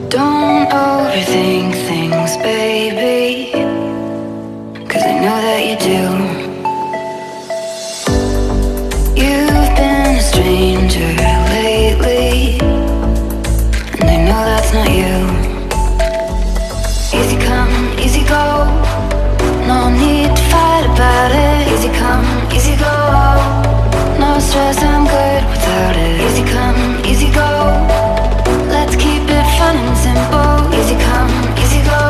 Don't overthink things, baby, 'cause I know that you do. You've been a stranger lately, and I know that's not you. Easy come, easy go, no need to fight about it. Easy come, easy go, no stress, I'm good without it. Easy come, easy go, let's keep it fun and simple. Easy come, easy go.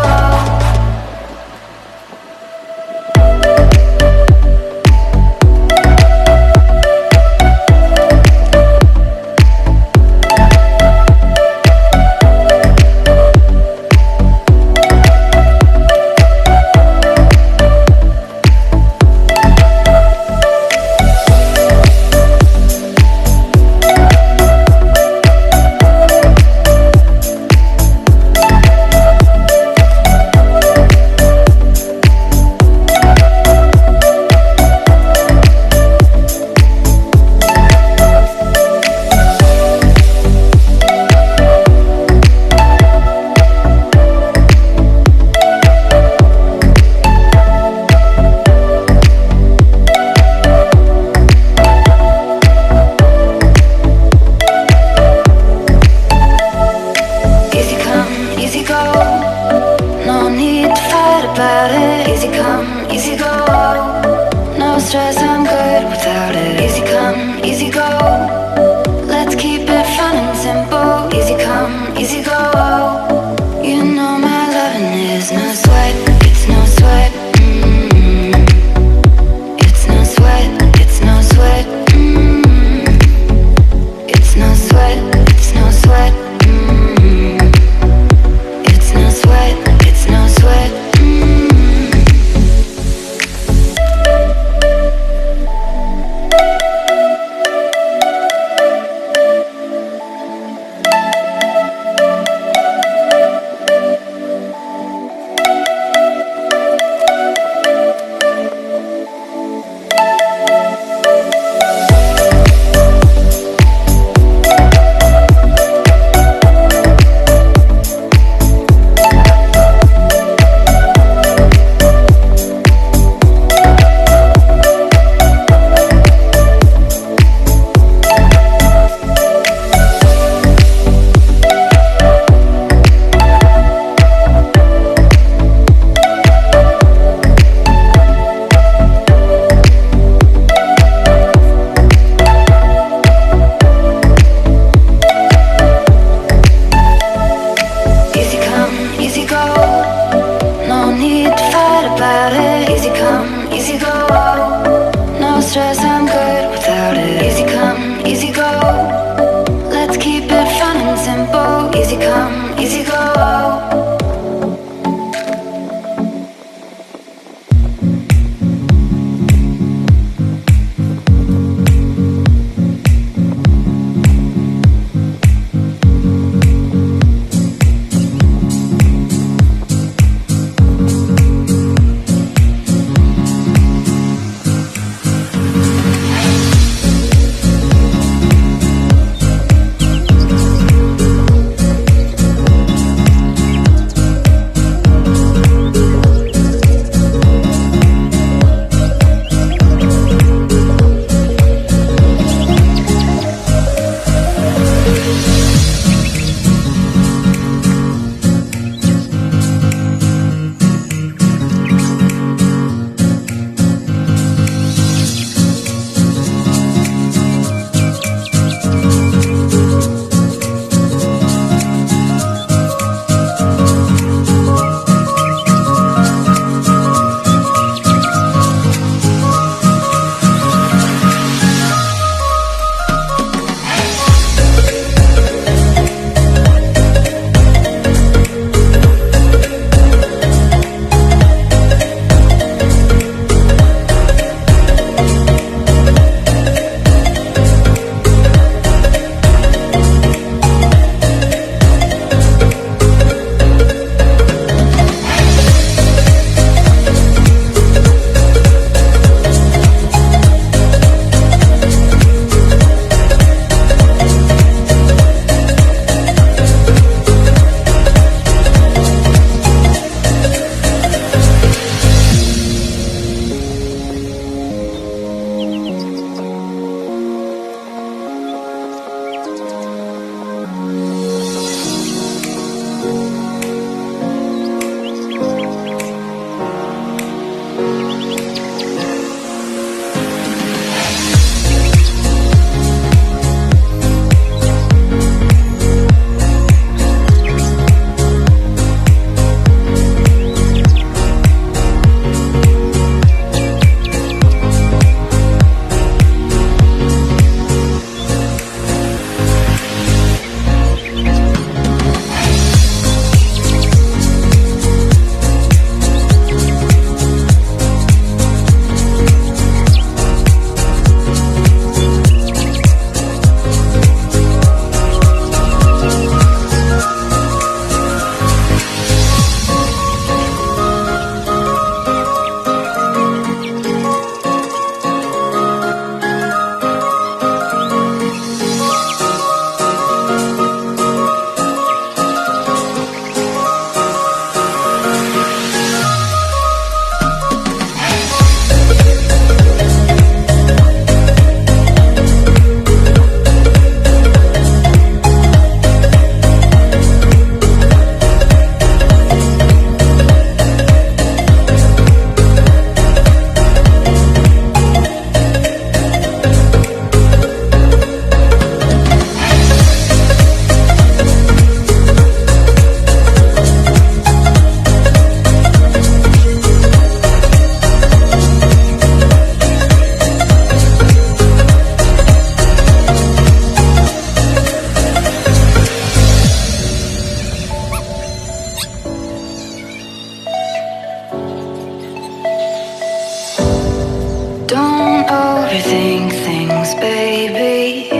overthink things, baby,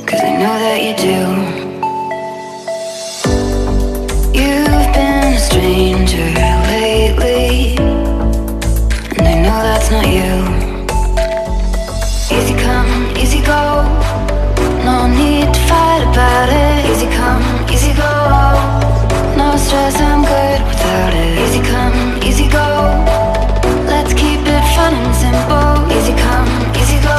'cause I know that you do. You've been a stranger lately, and I know that's not you. Easy come, easy go, no need to fight about it. Easy come, easy go, no stress, I'm good without it. Easy come, easy go, let's keep it fun and simple. Easy come, easy go.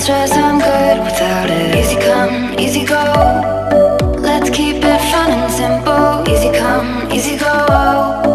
Stress, I'm good without it. Easy come, easy go, let's keep it fun and simple. Easy come, easy go.